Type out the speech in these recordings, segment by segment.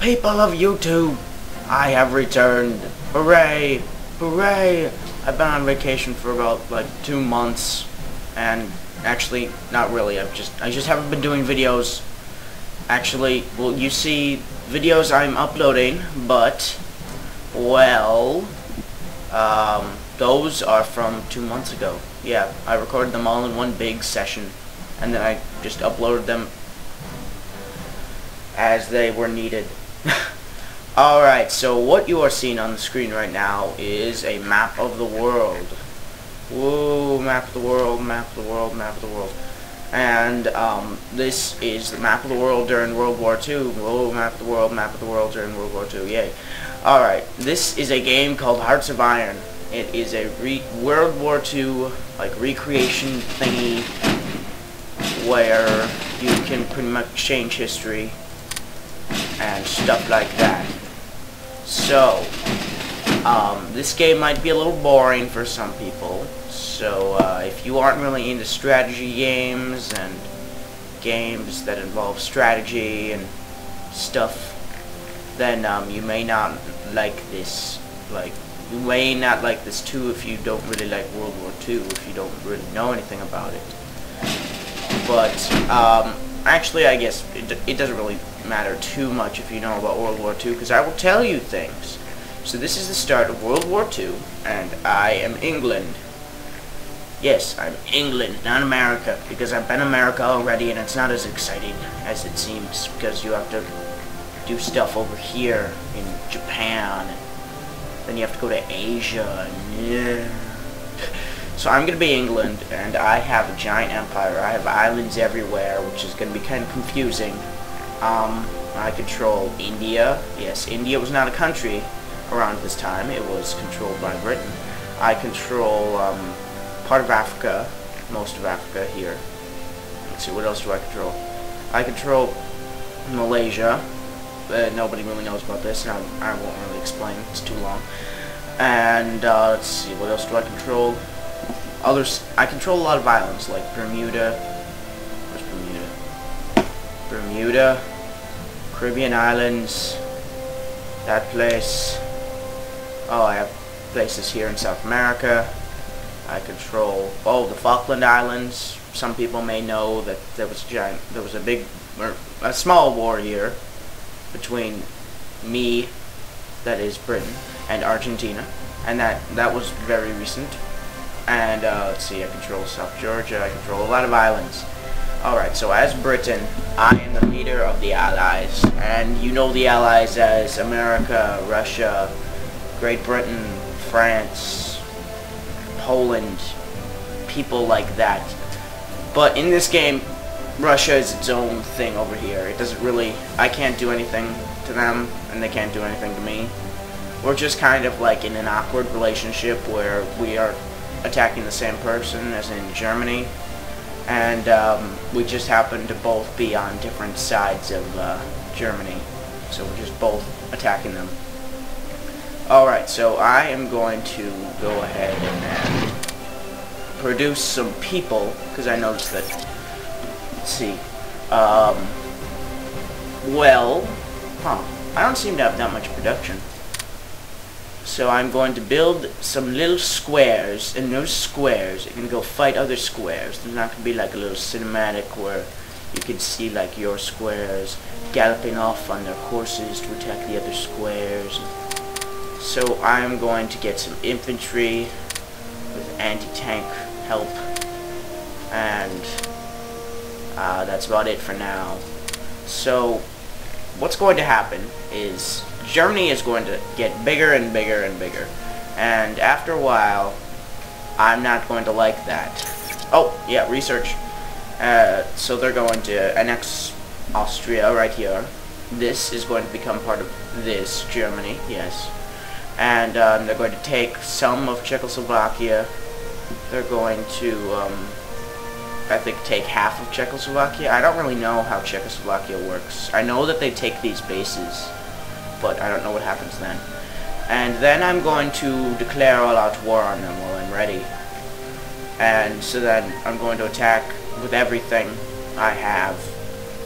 People of YouTube, I have returned. Hooray! Hooray! I've been on vacation for about like 2 months, and actually, not really. I just haven't been doing videos. Actually, well, you see videos I'm uploading, but well, those are from 2 months ago. Yeah, I recorded them all in one big session, and then I just uploaded them as they were needed. Alright, so what you are seeing on the screen right now is a map of the world. Whoa, map of the world, map of the world, map of the world. And this is the map of the world during World War II. Whoa, map of the world during World War II, yay. Alright, this is a game called Hearts of Iron. It is a World War II like recreation thingy where you can pretty much change history and stuff like that. So, this game might be a little boring for some people. So, if you aren't really into strategy games and games that involve strategy and stuff, then you may not like this. Like, you may not like this too if you don't really like World War II, if you don't really know anything about it. But, actually, I guess it doesn't really matter too much if you know about World War II, because I will tell you things. So this is the start of World War II, and I am England. Yes, I'm England, not America, because I've been America already, and it's not as exciting as it seems, because you have to do stuff over here in Japan, and then you have to go to Asia, and yeah. So I'm going to be England, and I have a giant empire. I have islands everywhere, which is going to be kind of confusing. I control India. Yes, India was not a country around this time. It was controlled by Britain. I control part of Africa, most of Africa here. Let's see, what else do I control? I control Malaysia. Nobody really knows about this, and I won't really explain. It's too long. And let's see, what else do I control? Others, I control a lot of islands, like Bermuda. Where's Bermuda? Bermuda, Caribbean Islands, that place. Oh, I have places here in South America. I control, the Falkland Islands. Some people may know that there was a small war here between me, that is Britain, and Argentina, and that was very recent. And let's see, I control South Georgia, I control a lot of islands. Alright, so as Britain, I am the leader of the Allies. And you know the Allies as America, Russia, Great Britain, France, Poland, people like that. But in this game, Russia is its own thing over here. It doesn't really, I can't do anything to them, and they can't do anything to me. We're just kind of like in an awkward relationship where we are attacking the same person as in Germany, and we just happen to both be on different sides of Germany, so we're just both attacking them. Alright, so I am going to go ahead and produce some people, because I noticed that, let's see, I don't seem to have that much production. So I'm going to build some little squares, and those squares are going to go fight other squares. There's not going to be like a little cinematic where you can see like your squares galloping off on their horses to attack the other squares. So I'm going to get some infantry with anti-tank help, and that's about it for now. So what's going to happen is Germany is going to get bigger and bigger and bigger, and after a while I'm not going to like that. Oh yeah, research. So they're going to annex Austria right here. This is going to become part of this Germany, yes. And they're going to take some of Czechoslovakia. They're going to I think take half of Czechoslovakia. I don't really know how Czechoslovakia works. I know that they take these bases, but I don't know what happens then. And then I'm going to declare all-out war on them while I'm ready. And so then I'm going to attack with everything I have,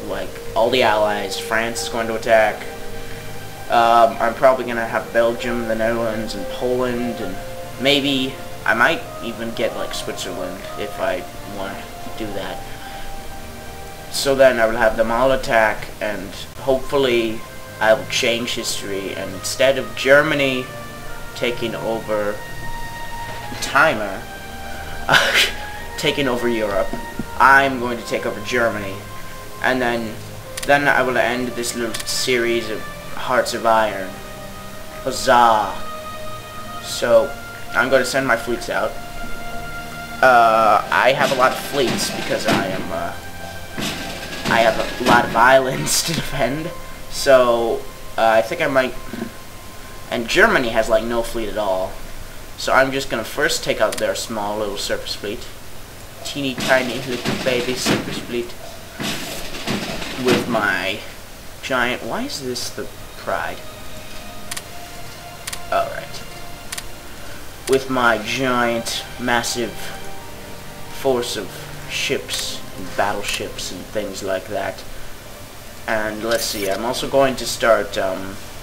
like all the allies. France is going to attack, I'm probably gonna have Belgium, the Netherlands, and Poland, and maybe I might even get like Switzerland if I want to do that. So then I will have them all attack, and hopefully I will change history, and instead of Germany taking over timer, taking over Europe, I'm going to take over Germany, and then I will end this little series of Hearts of Iron. Huzzah! So I'm going to send my fleets out. I have a lot of fleets because I have a lot of islands to defend. So I think I might. And Germany has like no fleet at all. So I'm just gonna first take out their small little surface fleet. Teeny tiny little baby surface fleet. With my giant... Why is this the Pride? Alright. With my giant, massive force of ships and battleships and things like that. And let's see, I'm also going to start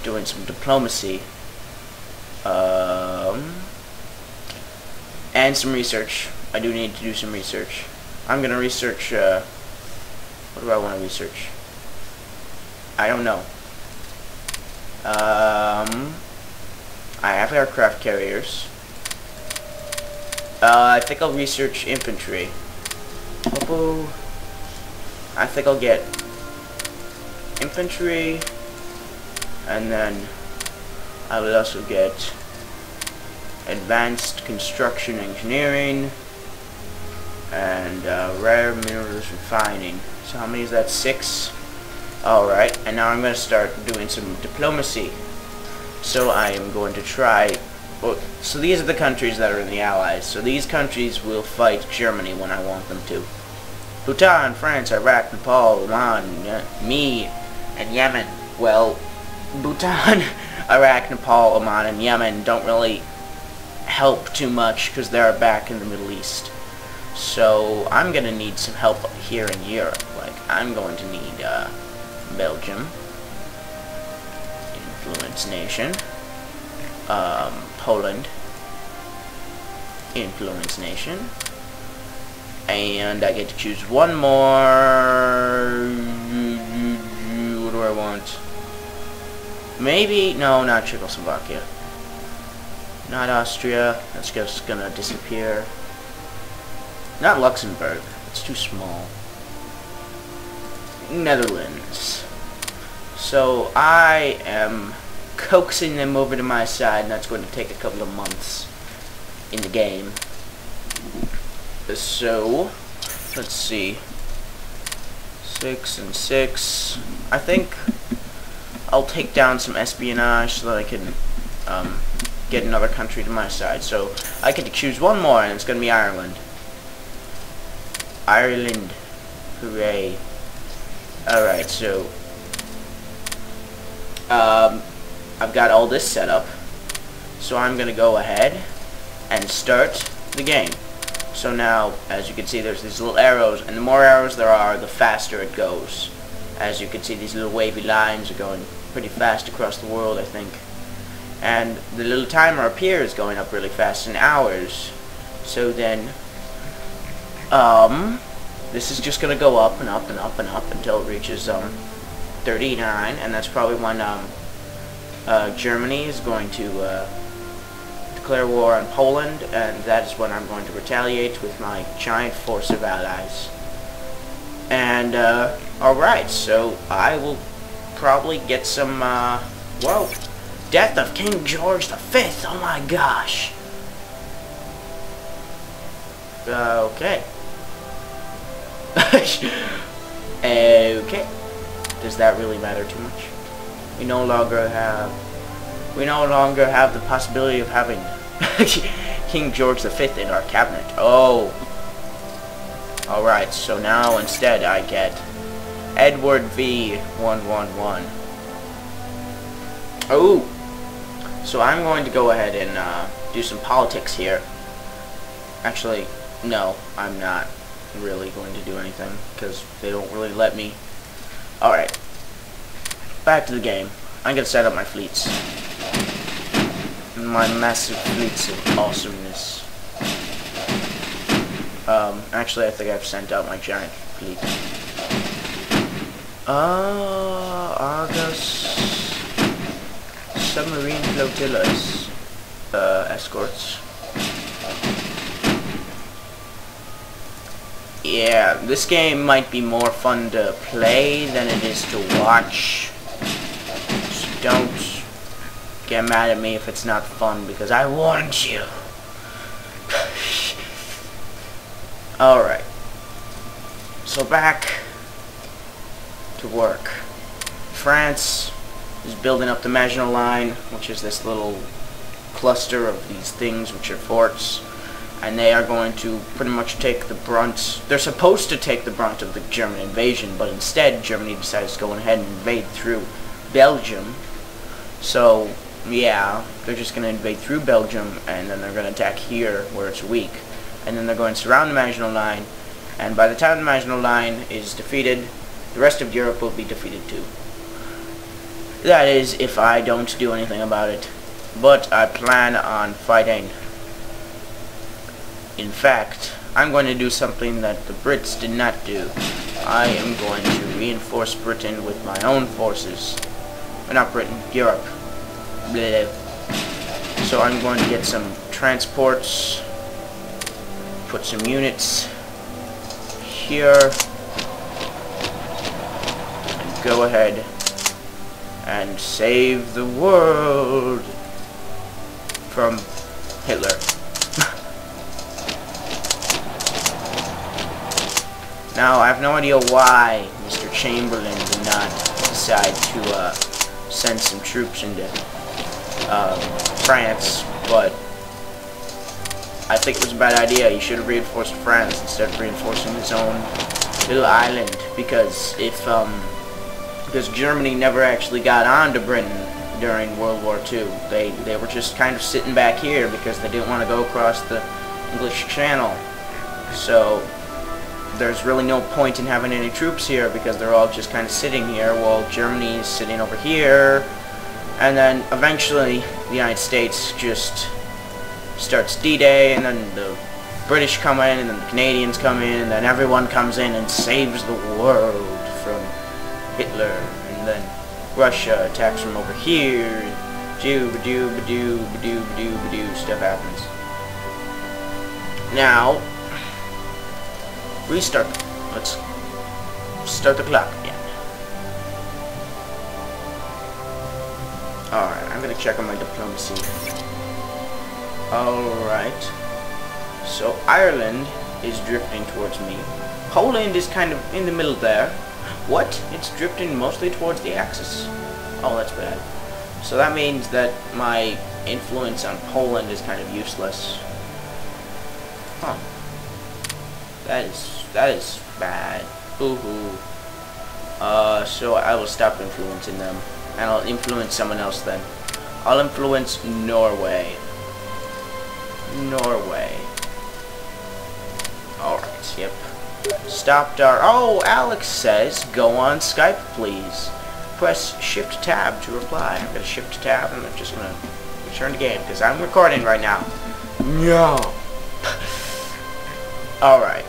doing some diplomacy. And some research. I do need to do some research. I'm gonna research, what do I want to research? I don't know. I have aircraft carriers. I think I'll research infantry. I think I'll get infantry, and then I will also get advanced construction engineering and rare minerals refining. So how many is that? 6. Alright, and now I'm going to start doing some diplomacy. So I am going to try... Well, so these are the countries that are in the Allies. So these countries will fight Germany when I want them to. Bhutan, France, Iraq, Nepal, Oman, me, and Yemen. Well, Bhutan, Iraq, Nepal, Oman, and Yemen don't really help too much because they're back in the Middle East. So I'm going to need some help here in Europe. Like, I'm going to need Belgium, influence nation, Poland, influence nation, and I get to choose one more. What do I want? Maybe, no, not Czechoslovakia, not Austria, that's just gonna disappear, not Luxembourg, it's too small, Netherlands. So I am coaxing them over to my side, and that's going to take a couple of months in the game. So let's see, 6 and 6. I think I'll take down some espionage so that I can get another country to my side. So I get to choose one more, and it's going to be Ireland. Ireland, hooray! Alright, so I've got all this set up, so I'm gonna go ahead and start the game. So now, as you can see, there's these little arrows, and the more arrows there are, the faster it goes. As you can see, these little wavy lines are going pretty fast across the world, I think. And the little timer up here is going up really fast in hours. So then, this is just gonna go up and up and up and up until it reaches 39, and that's probably when Germany is going to declare war on Poland, and that is when I'm going to retaliate with my giant force of allies. And alright, so I will probably get some whoa, death of King George V. Oh my gosh. Okay. Okay. Does that really matter too much? We no longer have the possibility of having King George V in our cabinet. Oh. Alright, so now instead I get Edward V 111. Oh. So I'm going to go ahead and do some politics here. Actually, no, I'm not really going to do anything because they don't really let me. Alright, back to the game. I'm gonna set up my fleets. My massive fleets of awesomeness. Actually, I think I've sent out my giant fleet. Argus submarine flotillas, escorts. Yeah, this game might be more fun to play than it is to watch. So don't get mad at me if it's not fun, because I warned you. Alright. So back to work. France is building up the Maginot Line, which is this little cluster of these things which are forts. And they are going to pretty much take the brunt. They're supposed to take the brunt of the German invasion, but instead Germany decides to go ahead and invade through Belgium. So, yeah, they're just going to invade through Belgium, and then they're going to attack here where it's weak. And then they're going to surround the Maginot Line, and by the time the Maginot Line is defeated, the rest of Europe will be defeated too. That is, if I don't do anything about it. But I plan on fighting. In fact, I'm going to do something that the Brits did not do. I am going to reinforce Britain with my own forces. Or not Britain, Europe. Blah. So I'm going to get some transports, put some units here, and go ahead and save the world from Hitler. Now, I have no idea why Mr. Chamberlain did not decide to send some troops into France, but I think it was a bad idea. He should have reinforced France instead of reinforcing his own little island, because because Germany never actually got on to Britain during World War II. They were just kind of sitting back here because they didn't want to go across the English Channel. So there's really no point in having any troops here, because they're all just kind of sitting here while Germany is sitting over here. And then eventually the United States just starts D-Day, and then the British come in, and then the Canadians come in, and then everyone comes in and saves the world from Hitler. And then Russia attacks from over here, and ba-doo, stuff happens. Now, restart. Let's start the clock again. Alright, I'm gonna check on my diplomacy. Alright. So Ireland is drifting towards me. Poland is kind of in the middle there. What? It's drifting mostly towards the Axis. Oh, that's bad. So that means that my influence on Poland is kind of useless. Huh. That is bad. Boo-hoo. So I will stop influencing them, and I'll influence someone else then. I'll influence Norway. Norway. Alright, yep. Stopped our... Oh, Alex says, go on Skype, please. Press Shift-Tab to reply. I'm going to Shift-Tab, and I'm just going to return the game, because I'm recording right now. No. Alright.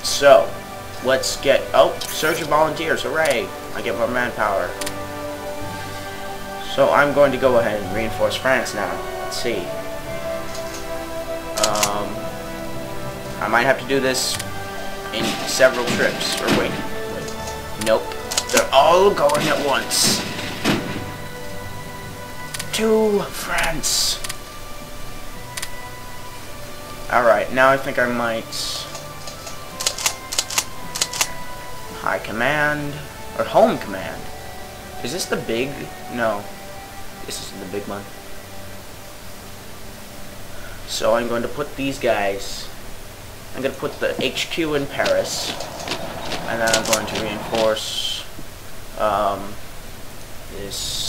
So, let's get... Oh, surge of volunteers. Hooray. I get more manpower. So, I'm going to go ahead and reinforce France now. Let's see. I might have to do this in several trips. Or wait. Nope. They're all going at once. To France. Alright, now I think I might... High Command. Or Home Command. Is this the big... No. This isn't the big one. So I'm going to put these guys... I'm going to put the HQ in Paris. And then I'm going to reinforce... this...